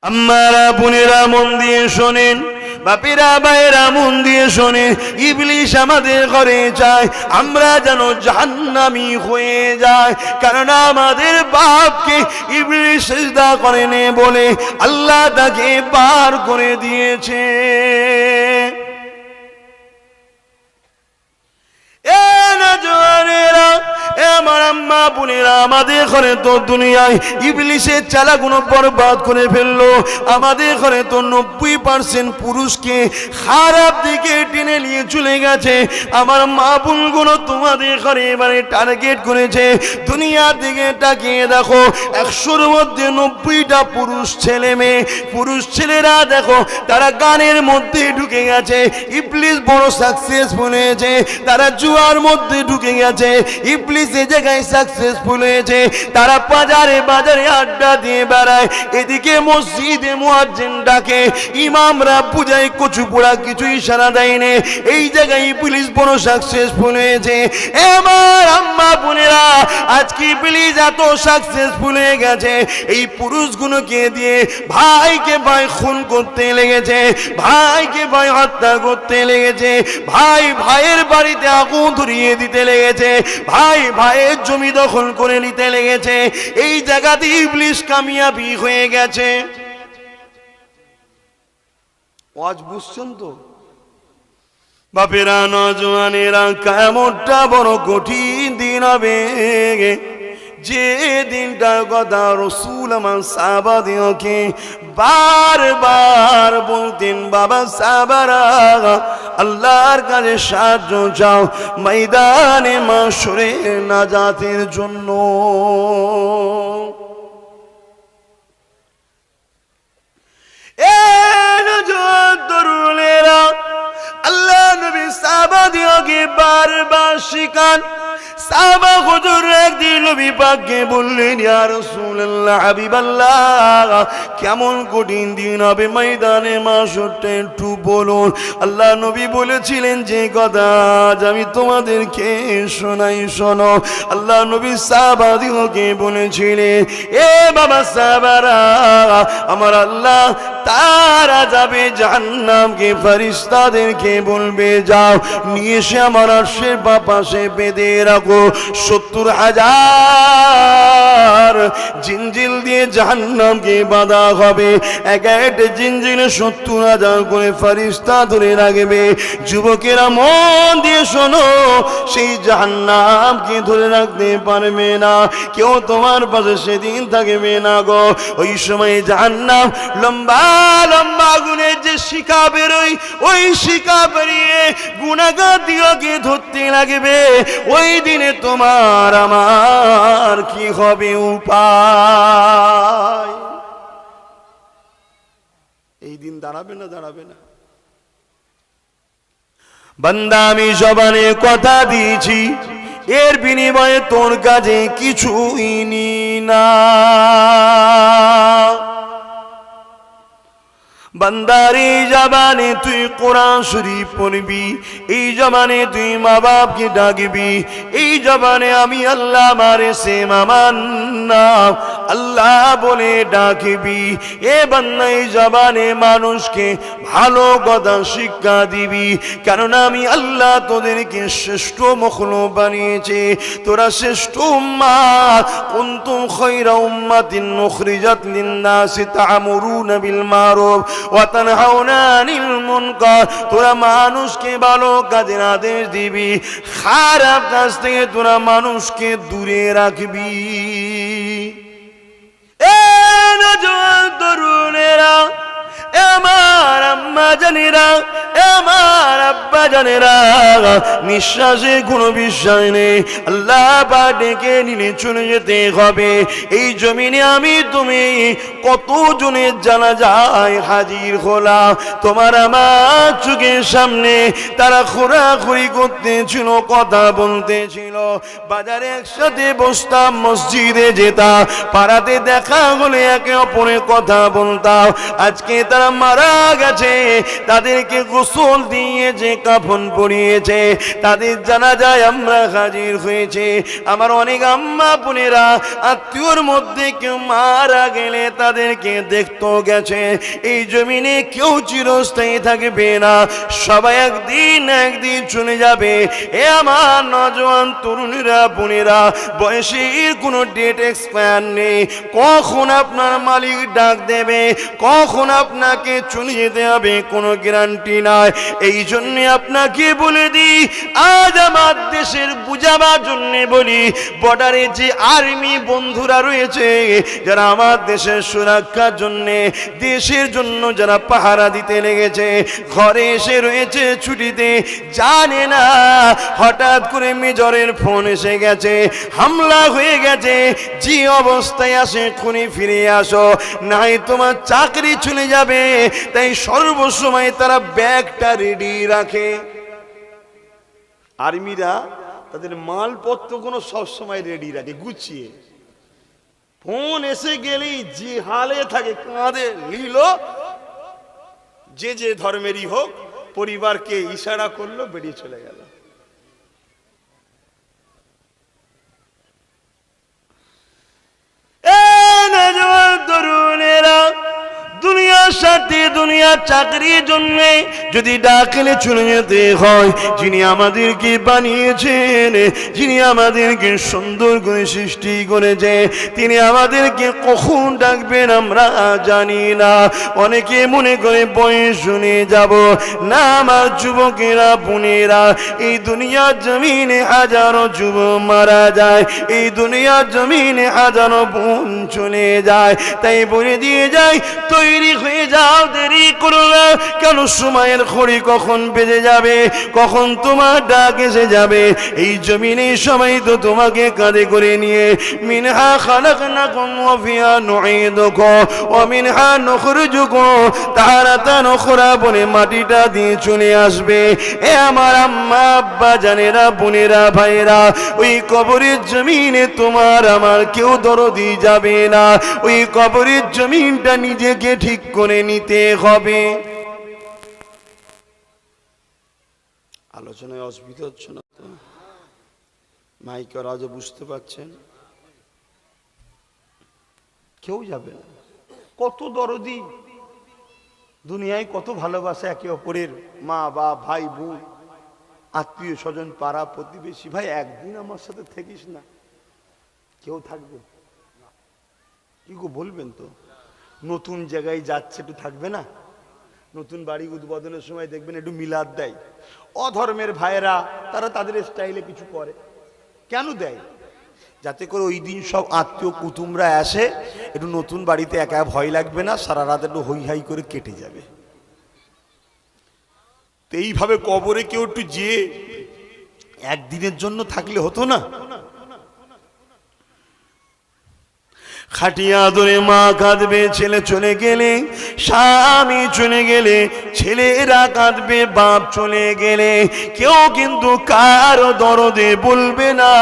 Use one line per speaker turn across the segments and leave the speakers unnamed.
আম্মারা বোনেরা মন দিয়ে শোনেন, বাপেরা ভাইয়েরা মন দিয়ে শোনেন, ইবলিশ আমাদের ঘরে চায় আমরা যেন জাহান্নামী হয়ে যায়। কারণ আমাদের বাপকে ইবলিশ সিজদা করেনি বলে আল্লাহ তাকে বার করে দিয়েছে। আমার আম্মা বোনেরা, আমাদের ঘরে তো দুনিয়ায় ইবলিশের চালাগুলো বরবাদ করে ফেললো। আমাদের ঘরে তো 90% পুরুষকে খারাপ দিকে টেনে নিয়ে চলে গেছে। আমার মা বোনগুলো তোমাদের ঘরে এবারে টার্গেট করেছে। দুনিয়ার দিকে তাকিয়ে দেখো, 100-র মধ্যে 90টা পুরুষ ছেলে মেয়ে। পুরুষ ছেলেরা দেখো তারা গানের মধ্যে ঢুকে গেছে, ইবলিশ বড় সাকসেসফুল হয়েছে। তারা জুয়ার মধ্যে ঢুকে গেছে, ইবলিশ এই জায়গায় সাকসেসফুল হয়েছে। তারা বাজারে বাজারে আড্ডা দিয়ে বেড়ায়, এদিকে মসজিদে মুয়াজ্জিন ডাকে, ইমামরা পূজায় কচুপোড়া কিছু ইশারা দেয়নি। এই জায়গায় ইবলিশ বড় সাকসেসফুল হয়েছে। আমার আম্মা বোনেরা, আজকে ইবলিশ এত সাকসেসফুল হয়ে গেছে, এই পুরুষগুলোকে দিয়ে ভাইকে ভাই খুন করতে লেগেছে, ভাইকে ভাই হত্যা করতে লেগেছে, ভাই ভাইয়ের বাড়িতে আগুন ধরিয়ে দিতে লেগেছে, ভাই ভাইয়ের জমি দখল করে নিতে লেগেছে। এই জায়গাতে ইবলিশ কামিয়াবি হয়ে গেছে। আজ বুঝছেন তো বাপেরা, নজওয়ানেরা, কিয়ামতটা বড় কঠিন দিন হবে। যে দিনটার কথা রাসূল আমার সাহাবাদেরকে বারবার বলতেন, বাবা সাহাবারা আল্লাহর কাছে সাহায্য চাও ময়দানে মাশরে নাজাতের জন্য। তরুণেরা, আল্লাহ নবী সাহাবাদেরকে বারবার শিখান। সাহাবা হুজুর একদিন নবী পাককে বললেন, ইয়া রাসূলুল্লাহ, হাবিবাল্লাহ, কেমন কঠিন দিন হবে ময়দানে মাশরটা একটু বলুন। আল্লাহ নবী বলেছিলেন যে কথা আজ আমি তোমাদেরকে শোনাই, শোনো। আল্লাহ নবী সাহাবাদেরকে বলেছিলেন, এ বাবা সাহাবারা, আমার আল্লাহ তারা যাবে জাহান্নামকে ফেরেশতাদেরকে বলবে, যাও নিয়ে এসে আমার আরশের পাশে বেঁধে রাখো। 70,000 জিনজিল দিয়ে জাহান্নামকে বাঁধা হবে। এক একটা জিনজিলে 70,000 করে ফেরেশতা ধরে রাখবে। যুবকেরা মন দিয়ে শোনো, সেই জাহান্নামকে ধরে রাখতে পারবে না কেউ, তোমার পাশে সেদিন থাকবে না গো। ওই সময় জাহান্নাম লম্বা লম্বা গুণের যে শিখা বেরোয়, ওই শিখা বেরিয়ে গুনাহগার দিকে ধরতে লাগবে। ওই দিনে তোমার আমার কি হবে উপায়? এই দিন দাঁড়াবে না, দাঁড়াবে না। বান্দা, আমি জবানে কথা দিয়েছি, এর বিনিময়ে তোর কাছে কিছুই নি না। বান্দারি জবানে তুই কোরআন শরীফ পড়বি, এই জবানে তুই মা বাপকে ডাকবি, এই জবানে আমি আল্লাহ মারে সে মামান নাম আল্লাহ বলে ডাকবি। এ বান্দা, এই জবানে মানুষকে ভালো কথা শিক্ষা দিবি, কারণ আমি আল্লাহ তোদেরকে শ্রেষ্ঠ মখলুক বানিয়েছে। তোরা শ্রেষ্ঠ উম্মাত, কুনতুম খায়রা উম্মাতিন উখরিজাত লিন-নাসি তা'মুরুনা বিল মারুফ ওয়া তানহাউনা আনিল মুনকার। তোরা মানুষকে ভালো কাজের আদেশ দিবি, খারাপ কাজ থেকে তোরা মানুষকে দূরে রাখবি। এ নওজোয়ান তরুণেরা, আমার আম্মা জানেরা, আমার আব্বা জানেরা, নিঃশ্বাসে কোনো বিশ্বাস নেই, আল্লাহ পাক ডেকে নিলে চলে যেতে হবে। এই জমিনে আমি তুমি কত জনের জানাজায় হাজির হলাম, তোমার আমার চোখের সামনে তারা খোরাখুরি করতেছিল, কথা বলতেছিল, বাজারে একসাথে বসতাম, মসজিদে যেতাম, পাড়াতে দেখা হলে একে অপরের কথা বলতাম। আজকে তারা মারা গেছে, তাদেরকে গোসল দিয়ে যে কাফন পরিয়েছে, তাদের জানাজায় আমরা হাজির হয়েছে। আমার অনেক আম্মা বোনেরা আত্মীয়র মধ্যে কেউ মারা গেলে তাদেরকে দেখতে গেছে। এই জমিনে কেউ চিরস্থায়ী থাকবে না, সবাই একদিন একদিন চলে যাবে। এ আমার নজওয়ান তরুণীরা বোনেরা, বয়সের কোনো ডেট এক্সপায়ার নেই। কখন আপনার মালিক ডাক দেবে, কখন আপনাকে চলে যেতে হবে কোনো গ্যারান্টি নাই। এই জন্য আপনাকে বলে দিই, আজ আমার দেশের বুঝাবার জন্য বলি, বর্ডারে যে আর্মি বন্ধুরা রয়েছে যারা আমার দেশের সুরক্ষার জন্য, দেশের জন্য যারা পাহারা দিতে লেগেছে, ঘরে এসে রয়েছে ছুটিতে, জানে না হঠাৎ করে মেজরের ফোন এসে গেছে, হামলা হয়ে গেছে, যে অবস্থায় আসে খুনি ফিরে আসো, নাই তোমার চাকরি চলে যাবে। তাই সর্বসময় তারা ব্যাগটা রেডি রাখে। আর্মিরা তাদের মালপত্রগুলো সবসময় রেডি রাখে গুছিয়ে। ফোন এসে গেলেই যে হালে থাকে, কাঁধে নিল, যে যে ধর্মেরই হোক, পরিবারকে ইশারা করলো, বেরিয়ে চলে গেল। তরুণেরা, দুনিয়ার সাথে দুনিয়ার চাকরির জন্য যদি ডাকলে চলে যেতে হয়, যিনি আমাদেরকে বানিয়েছেন, যিনি আমাদেরকে সুন্দর করে সৃষ্টি করেছে, তিনি আমাদেরকে কখন ডাকবেন আমরা জানি না। অনেকে মনে করে বয়স শুনে যাব না। আমার যুবকেরা বোনেরা, এই দুনিয়ার জমিনে হাজারো যুবক মারা যায়, এই দুনিয়ার জমিনে হাজারো বোন চলে যায়। তাই বলে দিয়ে যায়, তৈরি হয়ে যাও, দেরি করো না। কেন সময়ের ঘড়ি কখন বেজে যাবে, কখন তোমার ডাক এসে যাবে। এই জমিনে সবাই তো তোমাকে কাঁধে করে নিয়ে, মিনহা খালাকনাকুম ওয়া ফিহা নুঈদুকুম ওয়া মিনহা নুখরিজুকুম তারাতান উখরা বলে মাটিটা দিয়ে চলে আসবে। এ আমার আম্মা আব্বা জানেরা, বোনেরা, ভাইরা, ওই কবরের জমিনে তোমার আমার কেউ দরদি যাবে না। ওই কবরের জমিনটা নিজেকে ঠিক করে নিতে হবে। আলোচনায় অসুবিধা হচ্ছে না তো? মাইকে রাজা বুঝতে পারছেন? কেউ যাবে না। কত দরদি, দুনিয়ায় কত ভালোবাসা একে অপরের, মা বাপ, ভাই বোন, আত্মীয় স্বজন, পাড়া প্রতিবেশী। ভাই একদিন আমার সাথে থাকিস না, কেউ থাকবে? কি গো বলবেন তো? নতুন জায়গায় যাচ্ছে, একটু থাকবে না? নতুন বাড়ি উদ্বোধনের সময় দেখবেন একটু মিলাদ দেয়। অধর্মের ভাইয়েরা তারা তাদের স্টাইলে কিছু করে। কেন দেয়? যাতে করে ওই দিন সব আত্মীয় কুটুমরা আসে, একটু নতুন বাড়িতে একা ভয় লাগবে না, সারা রাত একটু হই হাই করে কেটে যাবে। তো এইভাবে কবরে কেউ একটু যেয়ে একদিনের জন্য থাকলে হতো না? খাটিয়া ধরে মা কাঁদবে ছেলে চলে গেলে, স্বামী চলে গেলে, ছেলেরা কাঁদবে বাপ চলে গেলে। কেউ কিন্তু কারো দরদে বলবে না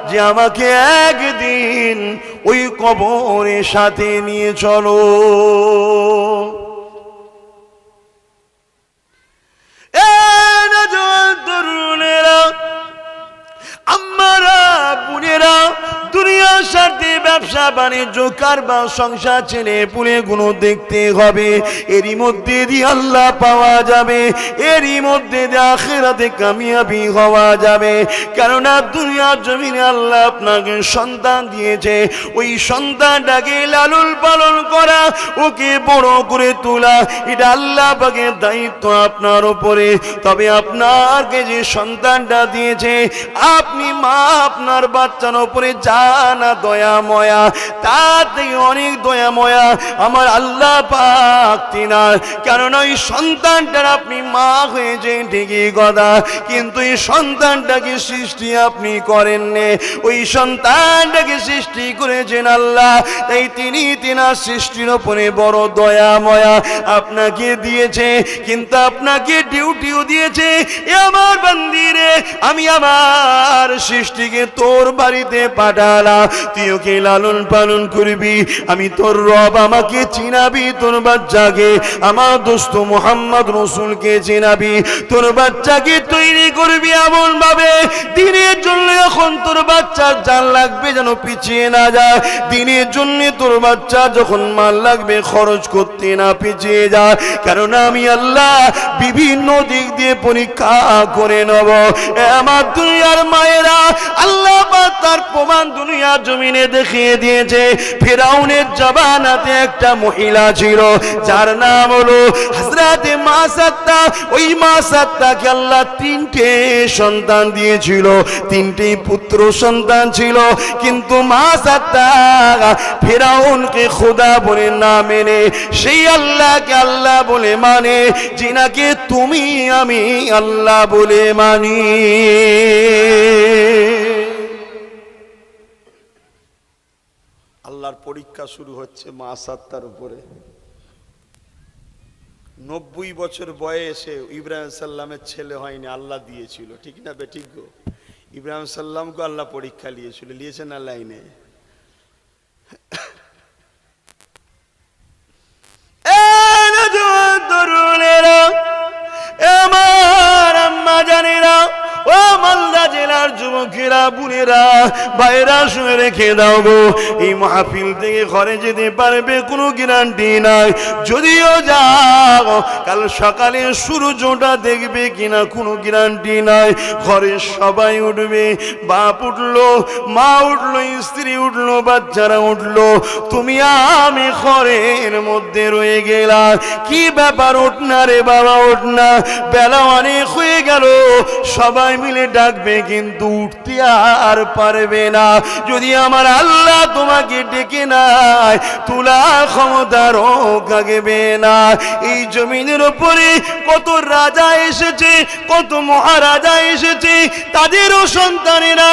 যে আমাকে একদিন ওই কবরের সাথে নিয়ে চলো। তরুণেরা, আম্মারা, বোনেরা, দুনিয়ার সাথে ব্যবসা বাণিজ্য কারবার সংসার ছেলে পুলে গুলো দেখতে হবে। এরই মধ্যে দিয়ে আল্লাহ পাওয়া যাবে, এরই মধ্যে দিয়ে আখিরাতে কামিয়াবি হওয়া যাবে। কেননা দুনিয়ার জমিনে আল্লাহ আপনাকে সন্তান দিয়েছে, ওই সন্তানটাকে লালন পালন করা, ওকে বড় করে তোলা, এটা আল্লাহ পাকের দায়িত্ব আপনার উপরে। তবে আপনাকে যে সন্তানটা দিয়েছে, আপনি মা আপনার বাচ্চার উপরে জানা দয়াময়া, তার থেকে অনেক দয়াময়া আমার আল্লাহ পাক তিনার। কারণ ওই সন্তানটার আপনি মা হয়েছেন ঠিকই কথা, কিন্তু এই সন্তানটাকে সৃষ্টি আপনি করেননি, ওই সন্তানটাকে সৃষ্টি করেছেন আল্লাহ। তাই তিনি তিনার সৃষ্টির উপরে বড় দয়াময়া আপনাকে দিয়েছে, কিন্তু আপনাকে ডিউটিও দিয়েছে, এ আমার বান্দিরে, আমি আমার সৃষ্টিকে তোর বাড়িতে পাঠালাম, তুই ওকে লালন পালন করবি, আমি তোর রব আমাকে চিনাবি, তোর বাচ্চাকে আমার দোস্ত মুহাম্মদ রাসূলকে চিনাবি, তোর বাচ্চাকে তৈরি করবি এমন ভাবে দিনের জন্য এখন তোর বাচ্চার জান লাগবে যেন পিছিয়ে না যায়, দিনের জন্য তোর বাচ্চা যখন মাল লাগবে খরচ করতে না পিছিয়ে যায়, কারণ আমি আল্লাহ বিভিন্ন দিক দিয়ে পরীক্ষা করে নেব। আমার দুনিয়ার মায়েরা আল্লাহ পাক তার প্রমাণ দুনিয়ার জমিনে দেখিয়ে দিয়েছে। ফিরাউনের জামানাতে একটা মহিলা ছিল যার নাম হলো হযরতে মাসাত্তা। ওই মাসাত্তাকে আল্লাহ তিনটে সন্তান দিয়েছিল, তিনটে পুত্র সন্তান ছিল, কিন্তু মাসাত্তা ফিরাউনকে খোদা বলে না মেনে সেই আল্লাহকে আল্লাহ বলে মানে, যিনাকে তুমি আমি আল্লাহ বলে মানি। আল্লাহর পরীক্ষা শুরু হচ্ছে মাসাত্তার উপরে। 90 বছর বয়সে ইব্রাহিম সাল্লামের ছেলে হয়নি, আল্লাহ দিয়েছিল, ঠিক না বেঠিক গো? ইব্রাহিম সাল্লামকে আল্লাহ পরীক্ষা নিয়েছিল, নিয়েছেন না লাইনে? আমার আম্মা জানেরা, ও মালদা জেলার যুবকেরা, বোনেরা, ভাইরা, শুনে রেখে দাও গো, এই মাহফিল থেকে ঘরে যেতে পারবে কোনো গ্যারান্টি নাই। যদিও যাও কাল সকালে সূর্যটা দেখবে কিনা কোনো গ্যারান্টি নাই। ঘরে সবাই উঠবে, বাপ উঠলো, মা উঠলো, স্ত্রী উঠলো, বাচ্চারা উঠলো, তুমি আমি ঘরের মধ্যে রয়ে গেলাম। কি ব্যাপার? ওঠ না রে বাবা, ওঠ না, বেলা অনেক হয়ে গেল। সবাই মিলে ডাকবে কিন্তু উঠতে আর পারবে না। যদি আমার আল্লাহ তোমাকে ডেকে নাই, তোলার ক্ষমতারও থাকবে না। এই জমিনের উপরে কত রাজা এসেছে, কত মহারাজা এসেছে, তাদেরও সন্তানেরা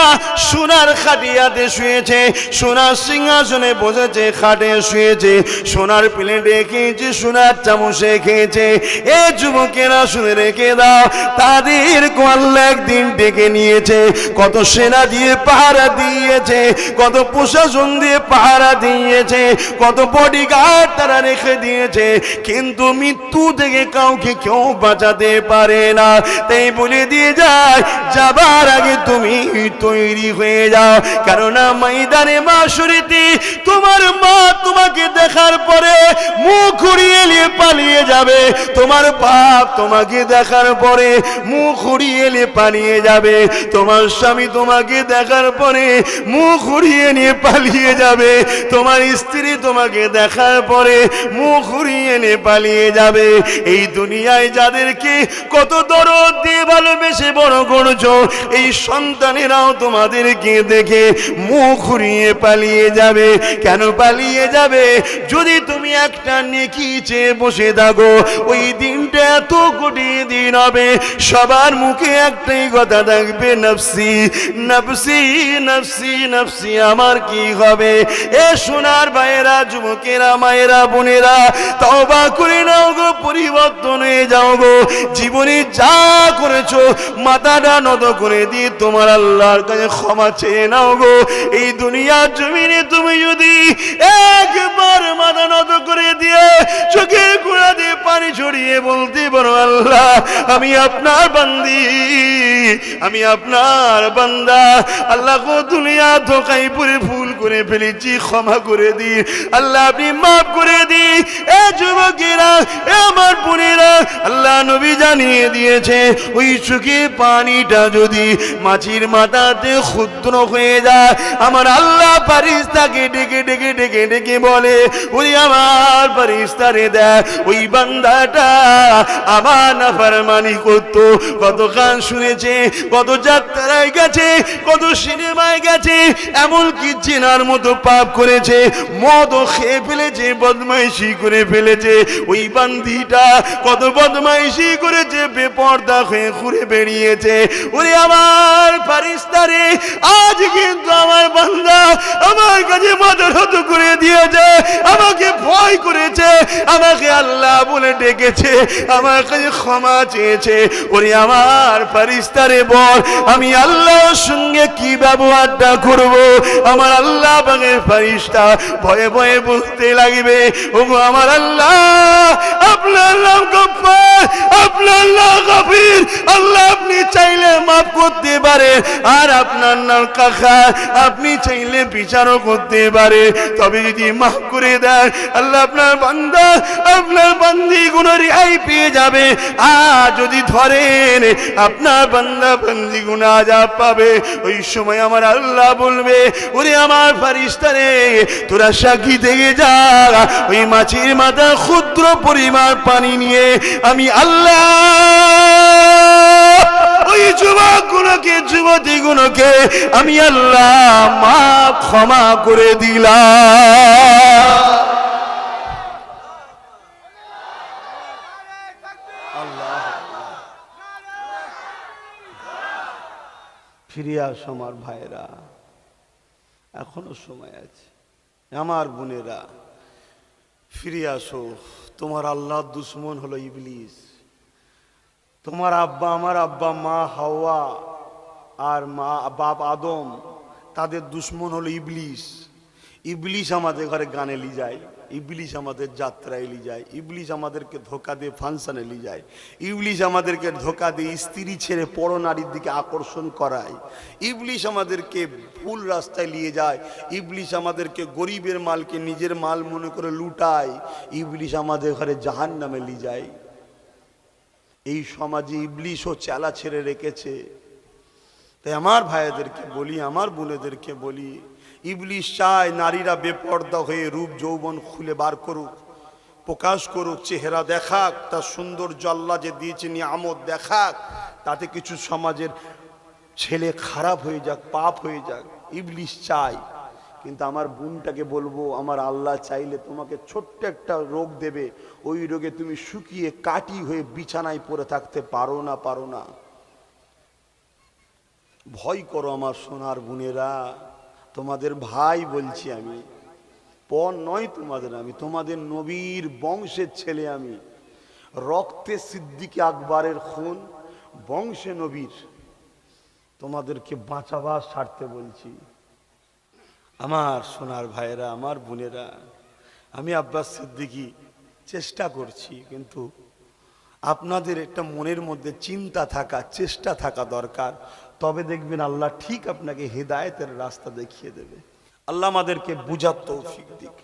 সোনার খাটিয়াতে শুয়েছে, সোনার সিংহাসনে বসেছে, খাটে শুয়েছে, সোনার প্লেটে খেয়েছে, সোনার চামচে খেয়েছে। এ যুবকেরা শুনে রেখে দাও, তাদের আল্লাহ একদিন ডেকে নিয়েছে, কত সেনা দিয়ে পাহারা দিয়েছে, কত প্রশাসন দিয়ে পাহারা দিয়েছে, কত বডিগার্ড তারা রেখে দিয়েছে, কিন্তু মৃত্যু থেকে কাউকে কেউ বাঁচাতে পারে না। তাই বলে দিয়ে যায়, যাবার আগে তুমি তৈরি হয়ে যাও, কারণ ময়দানে মাশরিতে তোমার মা তোমাকে দেখার পরে মুখ ঘুরিয়ে নিয়ে পালিয়ে যাবে, তোমার বাপ তোমাকে দেখার পরে মুখ ঘুরিয়ে নিয়ে পালিয়ে যাবে, তোমার স্বামী তোমাকে দেখার পরে মুখ ঘুরিয়ে নিয়ে পালিয়ে যাবে, তোমার স্ত্রী তোমাকে দেখার পরে মুখ ঘুরিয়ে নিয়ে পালিয়ে যাবে। এই দুনিয়ায় যাদেরকে কত দরদ দিয়ে ভালোবেসে বড় করছো, এই সন্তানেরাও তোমাদেরকে দেখে মুখ ঘুরিয়ে পালিয়ে যাবে। কেন পালিয়ে যাবে? যদি তুমি একটা নেকি চেয়ে বসে থাকো, ওই দিনটা এত কঠিন দিন হবে, সবার মুখে একটাই কথা থাকবে, নফসি নফসি নফসি নফসি, আমার কি হবে? এ সোনার ভাইয়েরা, যুবকেরা, মায়েরা, বোনেরা, তওবা করে নাও গো, পরিবর্তন হয়ে যাও গো। জীবনে যা করেছো মাথাটা নত করে দিয়ে তোমার আল্লাহর কাছে ক্ষমা চেয়ে নাও গো। এই দুনিয়ার জমিনে তুমি যদি একবার মাথা নত করে দিয়ে চোখের গোড়া দিয়ে পানি ছড়িয়ে বলতে পারো, আল্লাহ আমি আপনার বান্দি, আমি আপনার বান্দা, আল্লাহ গো দুনিয়া ধোকায় পড়ে ভুল করে ফেলেছি, ক্ষমা করে দি, আল্লাহ আপনি মাফ করে দি। এ যুবকেরা, এ আমার বোনেরা, আল্লাহ নবী জানিয়ে দিয়েছে, ওই চোখে পানিটা যদি মাছির মাথাতে ক্ষুদ্র হয়ে যায়, আমার আল্লাহ ফারিস্তাকে ডেকে ডেকে ডেকে ডেকে বলে, ওই আমার ফারিস্তারে দেয়, ওই বান্দাটা আমার নাফরমানি করতো, কত গান শুনেছে, কত যাত্রায় গেছে, কত সিনেমায় গেছে, এমনকি চেনার মতো পাপ করেছে, মদও খেয়ে ফেলেছে, বদমাইশি করে ফেলেছে, ওই বান্দিটা কত বদমাইশি করেছে, বেপরদা হয়ে ঘুরে বেরিয়েছে। ওরে আমার ফারিস্তারে, আজ কিন্তু আমার বান্দা আমার কাছে মাথা নত করে দিয়েছে, আমাকে ভয় করেছে, আমাকে আল্লাহ বলে ডেকেছে, আমার কাছে ক্ষমা চেয়েছে। ওরে আমার ফারিস্তারে বল, আমি আল্লাহর সঙ্গে কি ব্যবহারটা করব? আমার আল্লাহ পাকের ফারিস্তা ভয়ে ভয়ে বলতে লাগবে, ওগো আমার আল্লাহ, আপনার নাম গফফার, আপনার নাম গফির, আল্লাহ আপনি চাইলে মাফ করতে পারে, আর আপনার নাম কাখার, আপনি চাইলে বিচারও করতে পারে। তবে যদি মাফ করে দেন, আল্লাহ আপনার বান্দা আপনার বান্দি গুনাহ রেহাই পেয়ে যাবে। আর যদি ধরেন, আপনার বান্দা বান্দি গুনাহ আযাব পাবে। ওই সময় আমার আল্লাহ বলবে, ওরে আমার ফারিস্তারে, তোরা সাক্ষী থেকে যা, ওই মাছের মাথা ক্ষুদ্র পরিমাণ পানি নিয়ে আমি আল্লাহ ওই যুবকগুলোকে, যুবতীগুলোকে আমি আল্লাহ মাফ ক্ষমা করে দিলাম। ফিরে আসো আমার ভাইরা, এখনো সময় আছে। আমার বোনেরা, ফিরে আসো। তোমার আল্লাহর দুশ্মন হলো ইবলিস। তোমার আব্বা, আমার আব্বা, মা হাওয়া আর মা বাপ আদম, তাদের দুশ্মন হলো ইবলিস। ইবলিস আমাদের ঘরে গানে লি যায়, ইবলিস আমাদের যাত্রায় লি যায়, ইবলিস আমাদেরকে ধোকা দিয়ে ফাংশনে লি যায়, ইবলিস আমাদেরকে ধোকা দিয়ে স্ত্রী ছেড়ে পর নারীর দিকে আকর্ষণ করায়, ইবলিস আমাদেরকে ভুল রাস্তায় নিয়ে যায়, ইবলিস আমাদেরকে গরিবের মালকে নিজের মাল মনে করে লুটায়, ইবলিস আমাদের ঘরে জাহান্নামে লি যায়। এই সমাজে ইবলিসও চালা ছেড়ে রেখেছে। তাই আমার ভাইদেরকে বলি, আমার বোনেদেরকে বলি, ইবলিস চায় নারীরা বেপর্দা হয়ে রূপ যৌবন খুলে বার করুক, প্রকাশ করুক, চেহারা দেখাক, তার সৌন্দর্য আল্লাহ যে দিয়েছে নিয়ামত দেখাক, তাতে কিছু সমাজের ছেলে খারাপ হয়ে যাক, পাপ হয়ে যাক, ইবলিস চায়। কিন্তু আমার বোনটাকে বলবো, আমার আল্লাহ চাইলে তোমাকে ছোট্ট একটা রোগ দেবে, ওই রোগে তুমি শুকিয়ে কাটি হয়ে বিছানায় পড়ে থাকতে পারো না, পারো না। ভয় করো আমার সোনার বোনেরা, তোমাদের ভাই বলছি আমি, পর নয় তোমাদের, আমি তোমাদের নবীর বংশের ছেলে, আমি রক্তে সিদ্দিক আকবরের খুন, বংশে নবীর। তোমাদেরকে বাঁচাবার স্বার্থে বলছি আমার সোনার ভাইয়েরা, আমার বোনেরা। আমি আব্বাস সিদ্দিকী চেষ্টা করছি, কিন্তু আপনাদের একটা মনের মধ্যে চিন্তা থাকা, চেষ্টা থাকা দরকার। তবে দেখবেন আল্লাহ ঠিক আপনাকে হেদায়েতের রাস্তা দেখিয়ে দেবে। আল্লাহ আমাদেরকে বুঝার তৌফিক দিক।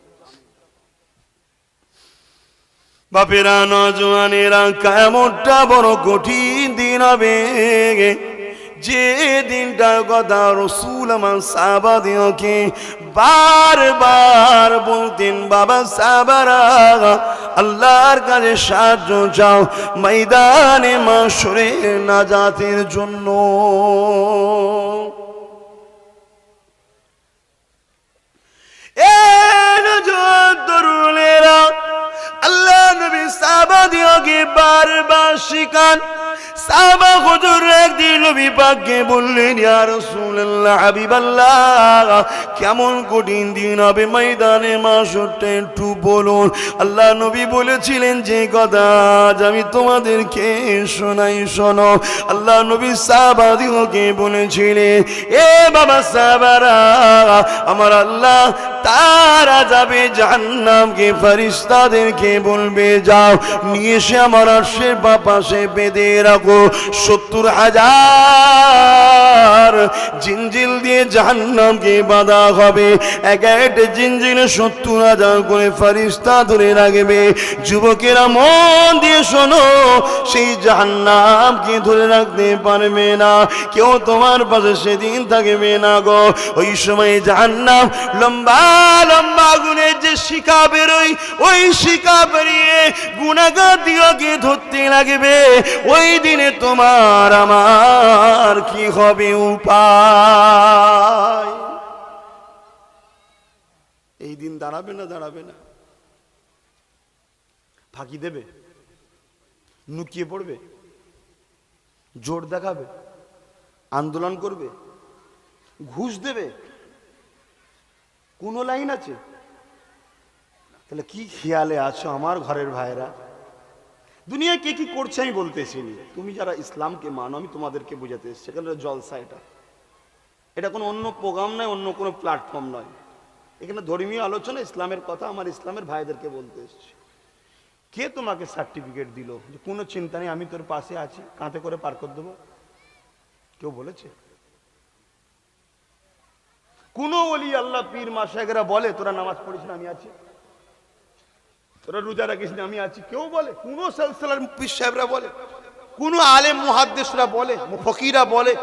বাপেরা, নওজওয়ানেরা, কিয়ামতটা বড় কঠিন দিন হবে, যে দিনটার কথা রাসূল আমার সাহাবাদেরকে বারবার বলতেন, বাবা সাহাবারা, আল্লাহর কাছে সাহায্য চাও ময়দানে মাশরে নাজাতের জন্য। আল্লাহ নবী সাহাবাদেরকে বারবার শিখান। সাহাবা হুজুর একদিন নবী পাককে বললেন, ইয়া রাসূলুল্লাহ, হাবিবাল্লাহ, কেমন কঠিন দিন হবে ময়দানে মাশরটা একটু বলুন। আল্লাহ নবী বলেছিলেন যে কথা আজ আমি তোমাদেরকে শোনাই, শোনো। আল্লাহ নবী সাহাবাদেরকে বলেছিলেন, এ বাবা সাহাবারা, আমার আল্লাহ তারা যাবে জাহান্নামকে ফেরেশতাদেরকে বলবে, যাও নিয়ে এসে আমার আরশের পাশে বেঁধে রাখো। 70,000 জিনজিল দিয়ে জাহান্নামকে বাঁধা হবে। এক একটা জিনজিলে 70,000 করে ফেরেশতা ধরে রাখবে। যুবকেরা মন দিয়ে শোনো, সেই জাহান্নামকে ধরে রাখতে পারবে না কেউ, তোমার পাশে সেদিন থাকবে না গো। ওই সময় জাহান্নাম লম্বা লম্বা গুণের যে শিখা বেরোয়, ওই শিখা বেরিয়ে গুনাহগার দিগকে ধরতে লাগবে। ওই দিনে তোমার আমার কি হবে উপায়? এই দিন দাঁড়াবে না, দাঁড়াবে না, ফাঁকি দেবে? নুকিয়ে পড়বে, জোর দেখাবে, আন্দোলন করবে, ঘুষ দেবে, কোন লাইন আছে? তাহলে কি খেয়ালে আছো আমার ঘরের ভাইরা? দুনিয়ায় কে কি করছে আমি বলতেছি না, তুমি যারা ইসলামকে মানো আমি তোমাদেরকে বোঝাতে এসেছি। সেখানে জলসা, এটা কোনো অন্য প্রোগ্রাম নয়, অন্য কোনো প্ল্যাটফর্ম নয়। এখানে ধর্মীয় আলোচনা, ইসলামের কথা আমার ইসলামের ভাইদেরকে বলতে এসেছি। কে তোমাকে সার্টিফিকেট দিল যে কোনো চিন্তা নেই, আমি তোর পাশে আছি, কাঁধে করে পার করে দেবো? কেউ বলেছে? কোন ওলি আল্লাহ পীর মাশায়েখরা বলে তোরা নামাজ পড়িস না আমি আছি, তোরা রোজা রাখিস না আমি আছি? কেউ বলে? কোন সিলসিলার পীর সাহেবরা বলে? কোন আলেম মুহাদ্দিসরা বলে? ফকিরা বলে?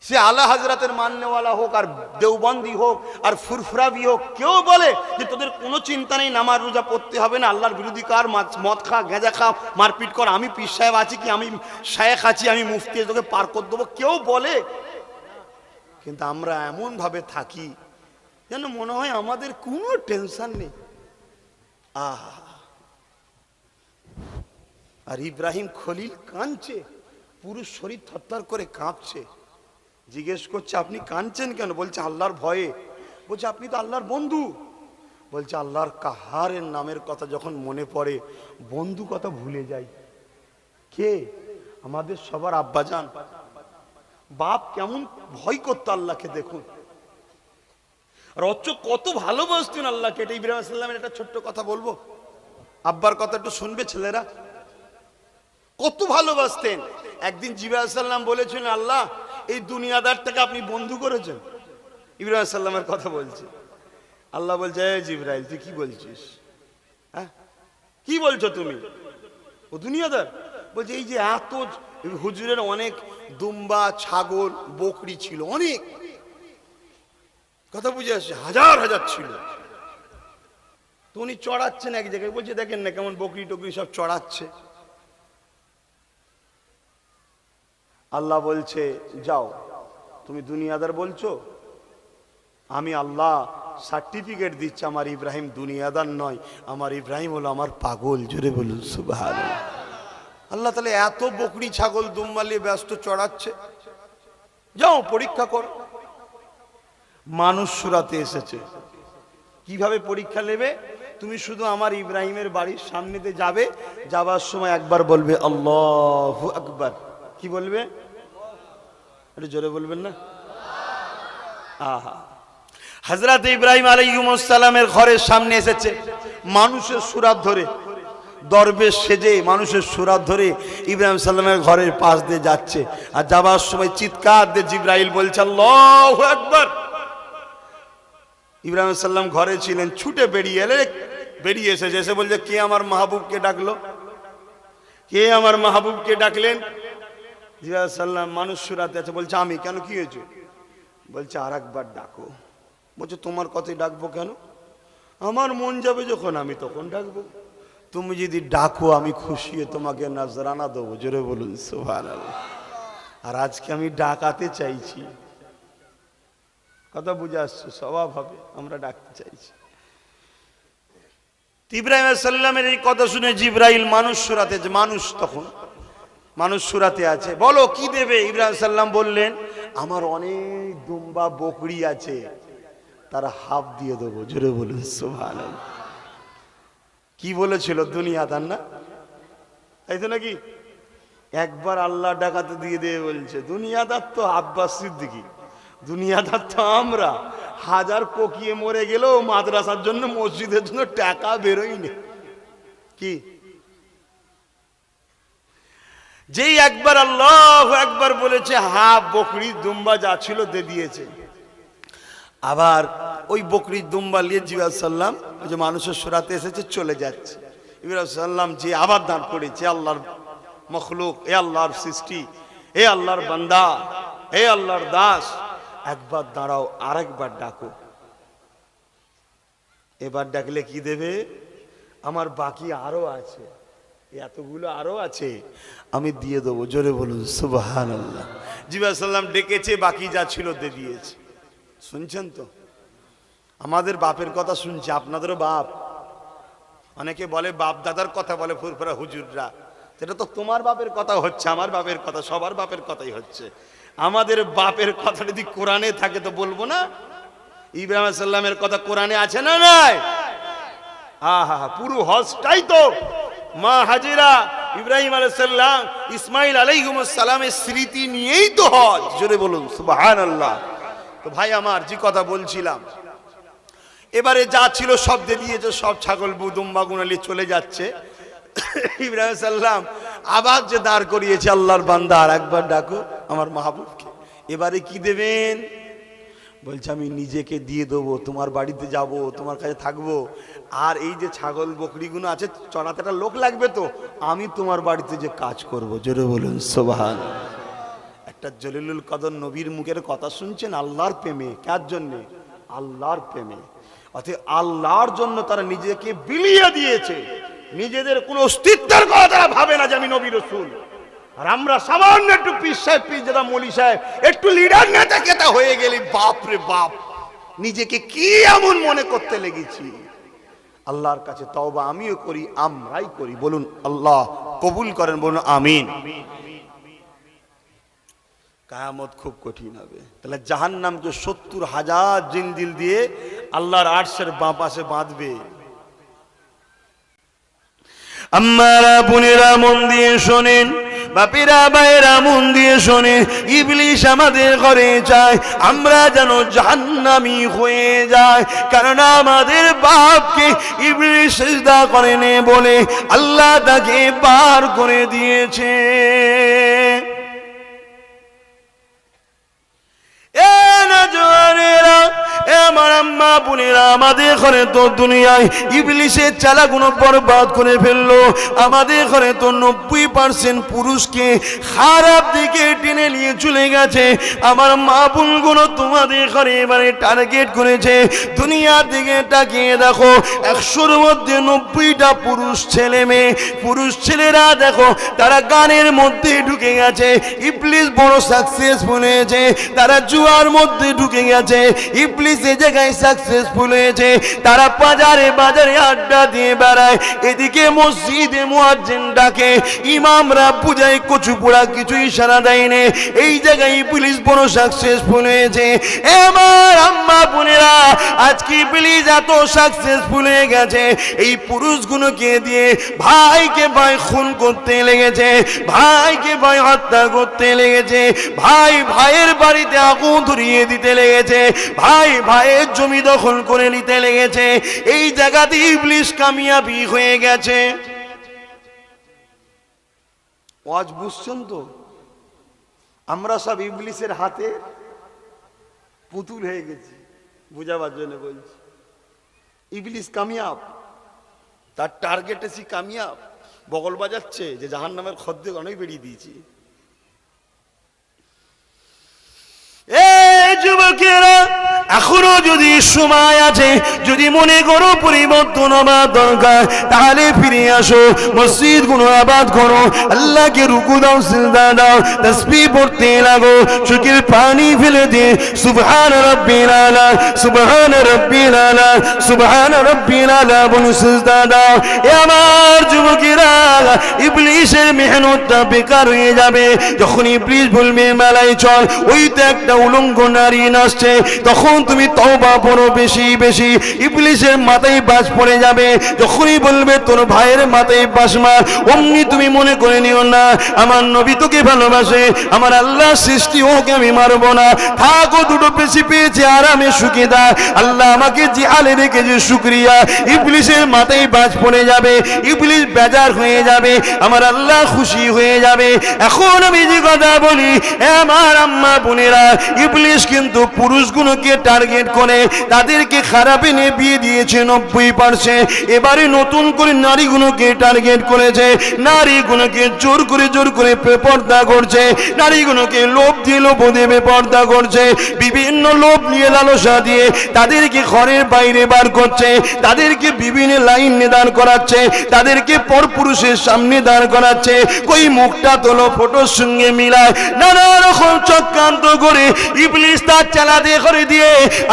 সে আলা হযরতের মাননেওয়ালা হোক, আর দেওবন্দি হোক, আর ফুরফুরাবি হোক, কেউ বলে যে তোদের কোনো চিন্তা নেই, নামাজ রোজা পড়তে হবে না, আল্লাহর বিরোধী কার, মদ খা, গাঁজা খা, মারপিট কর, আমি পীর সাহেব আছি, কি আমি শায়েখ আছি, আমি মুফতি, তোকে পার করে দেবো? কেউ বলে? কিন্তু আমরা এমন ভাবে থাকি যেন মনে হয় আমাদের কোনো টেনশন নেই। আহা, আর ইব্রাহিম খলিল কাঁদছে, পুরো শরীর থরথর করে কাঁপছে। জিজ্ঞেস করছে আপনি কাঁদছেন কেন? বলছে আল্লাহর ভয়ে। বলছে আপনি তো আল্লাহর বন্ধু। বলছে আল্লাহর কাহারের নামের কথা যখন মনে পড়ে বন্ধু কথা ভুলে যাই। কে? আমাদের সবার আব্বাজান। বাপ কেমন ভয় করতো আল্লাহকে দেখুন, আর অথচ কত ভালোবাসতেন আল্লাহকে। এটা ইব্রাহিম আলাইহিস সালামের একটা ছোট্ট কথা বলবো, আব্বার কথা একটু শুনবে ছেলেরা। কত ভালোবাসতেন। একদিন জিবরাইল আলাইহিস সালাম বলেছিলেন আল্লাহ এই দুনিয়াদারটাকে আপনি বন্ধু করেছেন। ইব্রাহিম আলাইহিস সালামের কথা বলছে। আল্লাহ বলছে এই জিবরাইল তুই কি বলছিস? হ্যাঁ কি বলছো তুমি? ও দুনিয়াদার? বলছে এই যে এত হুজুরের অনেক দুম্বা, ছাগল, বকরি ছিল, অনেক কথা বুঝে আসছে, হাজার হাজার ছিল। তো উনি চড়াচ্ছেন এক জায়গায়। বলছে দেখেন না কেমন বকরি টকরি সব চড়াচ্ছে। আল্লাহ বলছে যাও, তুমি দুনিয়াদার বলছো, আমি আল্লাহ সার্টিফিকেট দিচ্ছি আমার ইব্রাহিম দুনিয়াদার নয়, আমার ইব্রাহিম হলো আমার পাগল। জোরে বলুন সুবহানাল্লাহ। আল্লাহ তাহলে এত বকরি ছাগল দুম্বালিয়ে ব্যস্ত চড়াচ্ছে, যাও পরীক্ষা করো। মানুষ সুরাতে এসেছে। কিভাবে পরীক্ষা নেবে? তুমি শুধু আমার ইব্রাহিমের বাড়ির সামনে দিয়ে যাবে, যাবার সময় একবার বলবে আল্লাহু আকবার। কি বলবে? একটু জোরে বলবেন না? আহা, হযরত ইব্রাহিম আলাইহিস সালামের ঘরের সামনে এসেছে, মানুষের সুরাত ধরে, দরবেশ সেজে মানুষের সুরাত ধরে ইব্রাহিম সাল্লামের ঘরের পাশ দিয়ে যাচ্ছে। আর যাবার সময় চিৎকার দিয়ে জিবরাইল বলছে আল্লাহু আকবার। ইব্রাহিম সাল্লাম ঘরে ছিলেন, ছুটে বেরিয়ে এসেছে, এসে বলছে কে আমার মাহবুবকে ডাকলো? কে আমার মাহবুবকে ডাকলেন? জিবরাইল সাল্লাম মানুষ সুরাতে আছে। বলছে আমি। কেন, কি হয়েছে? বলছে আর একবার ডাকো। বলছে তোমার কথাই ডাকবো কেন? আমার মন যাবে যখন আমি তখন ডাকবো। তুমি যদি ডাকো আমি খুশি হয়ে তোমাকে নজরানা দেবো। জোরে বলুন সুবহানাল্লাহ। আর আজকে আমি ডাকাতে চাইছি। কথা বুঝে আসছে? স্বভাব হবে আমরা ডাকতে চাইছি। ইব্রাহিম আলাইহিস সালামের এই কথা শুনে জিবরাইল মানুষ সুরাতে, মানুষ তখন মানুষ সুরাতে আছে, বলো কি দেবে? ইব্রাহিম সাল্লাম বললেন আমার অনেক দুম্বা বকরি আছে, তারা হাফ দিয়ে দেবো। জোরে বলুন সুবহানাল্লাহ। কি বলেছিল? দুনিয়াদার না, তাই তো নাকি? একবার আল্লাহ ডাকাতে দিয়ে দিয়ে বলছে দুনিয়াদার তো আব্বাস সিদ্দিকী, দুনিয়াদার তো আমরা। হাজার কোকিয়ে মরে গেলেও মাদ্রাসার জন্য, মসজিদের জন্য টাকা বেরোয়নি। কি যেই একবার আল্লাহু আকবার বলেছে, হাফ বকরি দুম্বা যা ছিল দিয়ে দিয়েছে। আবার ওই বকরি দুম্বা নিয়ে জিবরাইল সাল্লাম ওই যে মানুষের সুরাতে এসেছে চলে যাচ্ছে। ইব্রাহিম সাল্লাম যে আবার দাঁড় করেছে, আল্লাহর মখলুক, এ আল্লাহর সৃষ্টি, এ আল্লাহর বান্দা, এ আল্লাহর দাস, একবার দাঁড়াও, আরেকবার ডাকো। এবার ডাকলে কি দেবে? আমার বাকি আরো আছে, এতগুলো আরো আছে, আমি দিয়ে দেবো। জোরে বলুন সুবহানাল্লাহ। জিবরাইল সাল্লাম ডেকেছে, বাকি যা ছিল দিয়ে দিয়েছে। শুনছেন তো? আমাদের বাপের কথা শুনছে, আপনাদেরও বাপ। অনেকে বলে বাপ দাদার কথা বলে ফুরফুরা হুজুররা, সেটা তো তোমার বাপের কথা হচ্ছে, আমার বাপের কথা, সবার বাপের কথাই হচ্ছে। আমাদের বাপের কথা যদি কোরআনে থাকে তো বলবো না? ইব্রাহিম আলাইহিস সালামের কথা কোরআনে আছে না নাই? আহা, পুরো হজটাই তো মা হাজিরা, ইব্রাহিম আলাইহিস সালাম, ইসমাইল আলাইহিস সালামের স্মৃতি নিয়েই তো হজ। জোরে বলুন সুবহানাল্লাহ। তো ভাই আমার, যে কথা বলছিলাম, এবারে যা ছিল সব দিয়ে দিয়েছে, সব ছাগল দুম্বা গুনালি চলে যাচ্ছে। ইব্রাহিম সাল্লাম আবার যে দাঁড় করিয়েছে, আল্লাহর বান্দা আর একবার ডাকো আমার মাহবুবকে। এবারে কি দেবেন? বলছে আমি নিজেকে দিয়ে দেবো, তোমার বাড়িতে যাব, তোমার কাছে থাকবো, আর এই যে ছাগল বকরিগুলো আছে চড়াতে একটা লোক লাগবে, তো আমি তোমার বাড়িতে যে কাজ করব। জোরে বলুন সুবহান। একটা জলিলুল কদর নবীর মুখের কথা শুনছেন, আল্লাহর প্রেমে। কার জন্যে? আল্লাহর প্রেমে। অর্থাৎ আল্লাহর জন্য তারা নিজেকে বিলিয়ে দিয়েছে। নিজেদের কোনো অস্তিত্বের কথা তারা ভাবে না যে আমি নবী রাসূল। আর আমরা সামান্য একটু পীর সাহেব, পীর দাদা, মলি সাহেব, একটু লিডার নেতা কেতা হয়ে গেলি, বাপ রে বাপ, নিজেকে কি এমন মনে করতে লেগেছি। আল্লাহর কাছে তওবা আমিও করি, আমরাই করি। বলুন আল্লাহ কবুল করেন, বলুন আমিন। কিয়ামত খুব কঠিন হবে। তাহলে জাহান্নামকে ৭০,০০০ জিনদিল দিয়ে আল্লাহর আরশের বাঁ পাশে বাঁধবে। আম্মারা বোনেরা মন দিয়ে শোনেন, বাপেরা ভাইয়েরা মন দিয়ে শোনেন, ইবলিশ আমাদের ঘরে চায় আমরা যেন জাহান্নামী হয়ে যায়। কারণ আমাদের বাপকে ইবলিশ সিজদা করেনি বলে আল্লাহ তাকে বার করে দিয়েছে। আমার আম্মা বোনেরা, আমাদের ঘরে তো দুনিয়ায় ইবলিশের চালাগুলো বরবাদ করে ফেললো। আমাদের ঘরে তো 90% পুরুষকে খারাপ দিকে টেনে নিয়ে চলে গেছে। আমার মা বোনগুলো তোমাদের ঘরে এবারে টার্গেট করেছে। দুনিয়ার দিকে তাকিয়ে দেখো, 100-র মধ্যে 90টা পুরুষ ছেলে মেয়ে। পুরুষ ছেলেরা দেখো তারা গানের মধ্যে ঢুকে গেছে, ইবলিশ বড় সাকসেসফুল হয়েছে। তারা জুয়ার মধ্যে ঢুকে গেছে, ইবলিশ যে জায়গায় সাকসেসফুল হয়েছে। তারা বাজারে বাজারে আড্ডা দিয়ে বেড়ায়, এদিকে মসজিদে মুয়াজ্জিন ডাকে, ইমামরা পূজায় কচু পোড়া কিছুই সারা দেয়নি। এই জায়গায় ইবলিশ বড় সাকসেসফুল হয়েছে। আমার আম্মা বোনেরা, আজকে ইবলিশ এত সাকসেসফুল হয়ে গেছে, এই পুরুষগুলোকে দিয়ে ভাইকে ভাই খুন করতে লেগেছে, ভাইকে ভাই হত্যা করতে লেগেছে, ভাই ভাইয়ের বাড়িতে আগুন ধরিয়ে দিতে লেগেছে, ভাই ভাইয়ের জমি দখল করে নিতে লেগেছে। এই জায়গাতে ইবলিশ কামিয়াবি হয়ে গেছে। ওয়াজ বুঝছেন তো? আমরা সব ইবলিশের হাতে পুতুল হয়ে গেছি, বুঝাবার জন্য বলছি। ইবলিশ কামিয়াব, তার টার্গেট এসে কামিয়াব, বগল বাজাচ্ছে যে জাহান্নামের খদ্দের অনেক বেরিয়ে দিয়েছি। যুবকেরা, এখনো যদি সময় আছে, যদি মনে করো পরিবর্তন হবার দরকার, তাহলে ফিরে আসো, মসজিদ গুলো আবাদ করো, আল্লাহকে রুকু দাও, সিজদা দাও, তাসবিহ পড়তে লাগো, চোখের পানি ফেলে দিয়ে সুবহান রাব্বিল আলা, সুবহান রাব্বিল আলা, সুবহান রাব্বিল আলা বলে সিজদা দাও। এ আমার যুবকেরা, ইবলিশের মেহনতটা বেকার হয়ে যাবে। যখন ইবলিশ বলবে মেলায় চল, ওই তো একটা উলঙ্গ নারী নাচছে, তখন তুমি তওবা পড়ো বেশি বেশি, ইবলিশের মাথায় বাজ পড়ে যাবে। যখনই বলবে তোর ভাইয়ের মাথায় বাজ মার, অমনি তুমি মনে করে নিও না আমার নবী তোকে ভালোবাসে, আমার আল্লাহ সৃষ্টি, ওকে আমি মারবো না, থাকো দুটো বেশি পেয়েছে আরামে সুখে দা, আল্লাহ আমাকে যে আলে রেখেছে শুকরিয়া। ইবলিশের মাথায় বাজ পড়ে যাবে, ইবলিশ বেজার হয়ে যাবে, আমার আল্লাহ খুশি হয়ে যাবে। এখন আমি যে কথা বলি, আমার আম্মা বোনেরা, ইবলিশ কিন্তু পুরুষগুলোকে টার্গেট করে তাদেরকে খারাপ এনে বিয়ে দিয়েছে 90%। এবারে নতুন করে নারীগুলোকে টার্গেট করেছে, নারীগুলোকে জোর করে বেপর্দা করছে, নারীগুলোকে লোভ দিয়ে লোভ দিয়ে বেপর্দা করছে, বিভিন্ন লোভ নিয়ে লালসা দিয়ে তাদেরকে ঘরের বাইরে বার করছে, তাদেরকে বিভিন্ন লাইন দাঁড় করাচ্ছে, তাদেরকে পরপুরুষের সামনে দাঁড় করাচ্ছে, কই মুখটা তোলো ফটোর সঙ্গে মিলায়, নানা রকম চক্রান্ত করে ইবলিশ তার চালাতে করে দিয়ে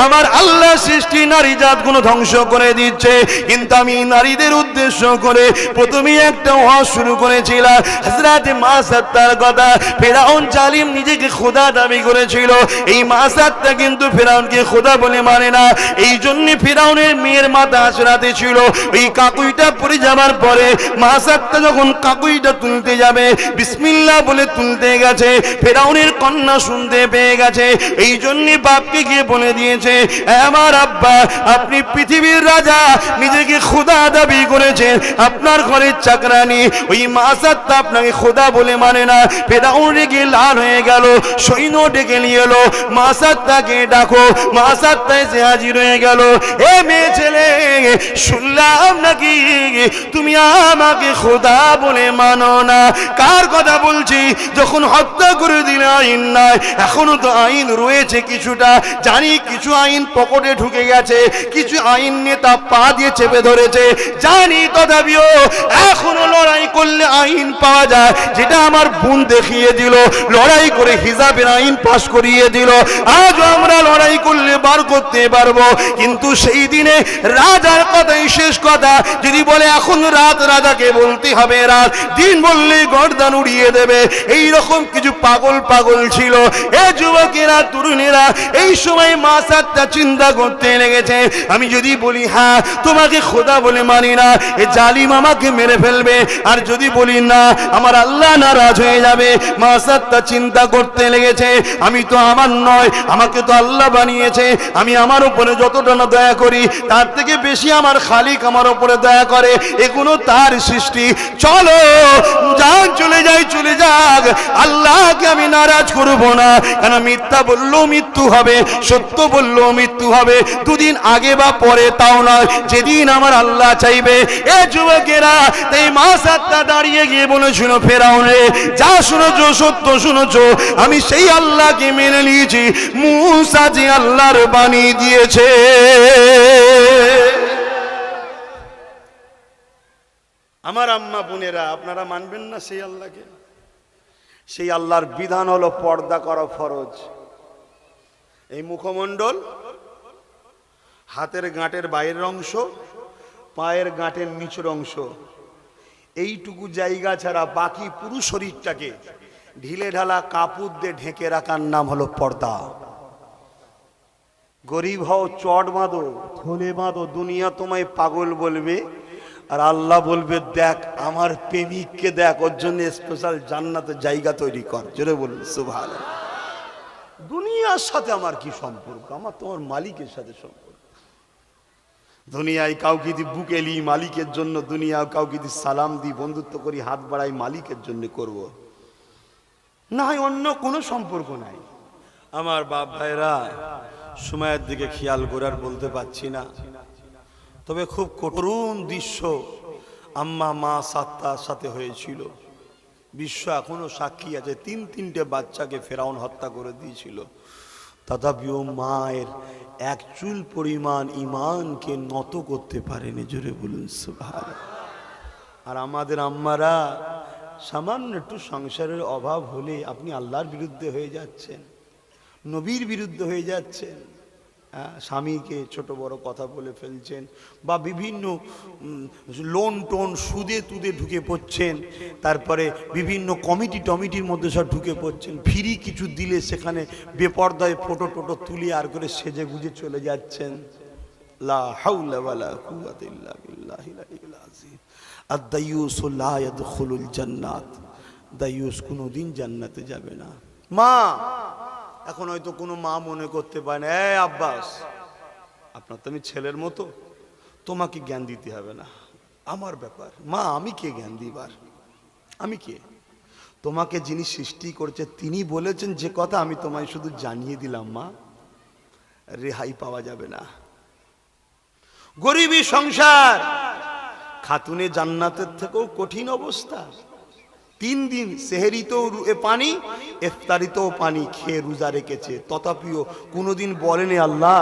আমার আল্লাহ সৃষ্টি নারী জাতগুলো ধ্বংস করে দিচ্ছে, কিন্তু আমি নারীদের উদ্দেশ্য করে প্রথমে একটা ওয়াজ শুরু করেছিলাম হযরত মাসাত্তার কথা। ফেরাউন জালিম নিজেকে খোদা দাবি করেছিল, এই মাসাত্তা কিন্তু ফেরাউনকে খোদা বলে মানে না। এই জন্য ফেরাউনের মেয়ের মাথা আঁচড়াতে ছিল। ওই কাকুইটা পড়ে যাবার পরে মাসাত্তা যখন কাকুইটা তুলতে যাবে, বিসমিল্লাহ বলে তুলতে গেছে, ফেরাউনের কন্যা শুনতে পেয়ে গেছে। এই জন্য বাপকে গিয়ে বলে দিয়েছে, আমার আব্বা আপনি পৃথিবীর রাজা, নিজেকে খোদা দাবি করেছেন, আপনার ঘরের চাকরানি ওই মাসাত্তা আপনাকে খোদা বলে মানে না। ফেরাউন রেগে লাল হয়ে গেল, সৈন্য ডেকে নিয়ে এলো, মাসাত্তাকে ডাকো। মাসাত্তা এসে হাজির হয়ে গেল। এ মেয়ে ছেলে, শুনলাম নাকি তুমি আমাকে খোদা বলে মানো না? কার কথা বলছি? যখন হত্যা করে দিলে আইন নাই, এখনো তো আইন রয়েছে কিছুটা, জানি কিছু আইন পকেটে ঢুকে গেছে, কিছু আইন নেতা পা দিয়ে চেপে ধরেছে, জানি তথাপিও এখনো লড়াই করলে আইন পাওয়া যায়, যেটা আমার বোন দেখিয়ে দিল, লড়াই করে হিজাবের আইন পাশ করিয়ে দিল। আজ আমরা লড়াই করলে বার করতে পারবো, কিন্তু সেই দিনে রাজার কথাই শেষ কথা। যদি বলে এখন রাত, রাজাকে বলতে হবে রাত, দিন বললেই গর্দান উড়িয়ে দেবে। এই রকম কিছু পাগল পাগল ছিল। এ যুবকেরা, তরুণেরা, এই সময় মাসাত্তা চিন্তা করতে লেগেছে, আমি যদি বলি হ্যাঁ তোমাকে খোদা বলে মানি না, এ জালিম আমাকে মেরে ফেলবে, আর যদি বলি না আমার আল্লাহ নারাজ হয়ে যাবে। মাসাত্তা চিন্তা করতে লেগেছে, আমি তো আমার নয়, আমাকে তো আল্লাহ বানিয়েছে, আমি আমার উপরে যতটা না দয়া করি তার থেকে বেশি আমার খালিক আমার উপরে দয়া করে, এগুলো তার সৃষ্টি। চলো যান, চলে যাই, চলে যাক, আল্লাহকে আমি নারাজ করব না। কেন মিথ্যা বললেও মৃত্যু হবে, সত্য বললেও মৃত্যু হবে, দুদিন আগে বা পরে তাও নয়, যেদিন আমার আল্লাহ চাইবে। এ যুবকেরা, এই মাসাত্তা দাঁড়িয়ে গিয়ে বলেছিল, ফেরাউনে যা শুনেছো সত্য শুনেছো, আমি সেই আল্লাহকে মেনে নিয়েছি, মুসা যে আল্লাহর বাণী দিয়েছে। আমার আম্মা বোনেরা, আপনারা মানবেন না সেই আল্লাহকে? সেই আল্লাহর বিধান হলো পর্দা করা ফরজ। এই মুখমণ্ডল, হাতের গাঁটের বাইরের অংশ, পায়ের গাঁটের নিচের অংশ, এইটুকু জায়গা ছাড়া বাকি পুরো শরীরটাকে ঢিলে ঢালা কাপড় দিয়ে ঢেকে রাখার নাম হলো পর্দা। গরিব হও, চট বাঁধো, থলে বাঁধো, দুনিয়া তোমায় পাগল বলবে, আর আল্লাহ বলবে দেখ আমার প্রেমিককে দেখ, ওর জন্য স্পেশাল জান্নাতে জায়গা তৈরি কর। জোরে বলুন সুবহানাল্লাহ। দুনিয়ার সাথে আমার কি সম্পর্ক? আমার তোমার মালিকের সাথে সম্পর্ক। দুনিয়ায় কাউকে দি বুকে লি মালিকের জন্য, দুনিয়া কাউকে দি সালাম দি বন্ধুত্ব করি, হাত বাড়াই মালিকের জন্য করব, না হয় অন্য কোনো সম্পর্ক নাই। আমার বাপ ভাইরা, সময়ের দিকে খেয়াল করে আর বলতে পারছি না, তবে খুব করুণ দৃশ্য আম্মা মাসাত্তার সাথে হয়েছিল। বিশ্ব এখনো সাক্ষী আছে, তিনটে বাচ্চাকে ফেরাউন হত্যা করে দিয়েছিল, তথাপিও মায়ের এক চুল পরিমাণ ইমানকে নত করতে পারেনি। জোরে বলুন সুবহানাল্লাহ। আর আমাদের আম্মারা সামান্য একটু সংসারের অভাব হলে আপনি আল্লাহর বিরুদ্ধে হয়ে যাচ্ছেন, নবীর বিরুদ্ধে হয়ে যাচ্ছেন, স্বামীকে ছোট বড় কথা বলে ফেলছেন, বা বিভিন্ন লোন টোন সুদে তুদে ঢুকে পড়ছেন, তারপরে বিভিন্ন কমিটির মধ্যে সব ঢুকে পড়ছেন, ফ্রি কিছু দিলে সেখানে বেপর্দায় ফটো টোটো তুলে আর করে সেজে গুজে চলে যাচ্ছেন। লা হাওলা ওয়ালা কুওয়াতা ইল্লা বিল্লাহিল আলিয়্যিল আযীম। আদ-দায়ুস লা ইয়াদখুলুল জান্নাত, দায়ুস কোনোদিন জান্নাতে যাবে না। মা, এখন হয়তো কোনো মা মনে করতে পারে না, এই আব্বাস আপনার তো আমি ছেলের মতো, তোমাকে জ্ঞান দিতে হবে না, আমার ব্যাপার। মা, আমি কে জ্ঞান দিবার? আমি কে? তোমাকে যিনি সৃষ্টি করছে তিনি বলেছেন যে কথা, আমি তোমায় শুধু জানিয়ে দিলাম। মা, রেহাই পাওয়া যাবে না। গরিবী সংসার, খাতুনে জান্নাতের থেকেও কঠিন অবস্থা। 3 দিন সেহরিতেও পানি, ইফতারিতেও পানি খেয়ে রোজা রেখেছে, তথাপিও কোনোদিন বলেনি আল্লাহ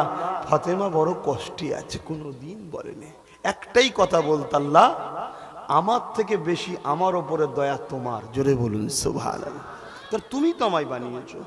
ফাতেমা বড় কষ্টে আছে, কোনোদিন বলেনি। একটাই কথা বলতো, আল্লাহ আমার থেকে বেশি আমার ওপরে দয়া তোমার। জোরে বলুন সুবহানাল্লাহ। তুমি তো আমায় বানিয়েছো।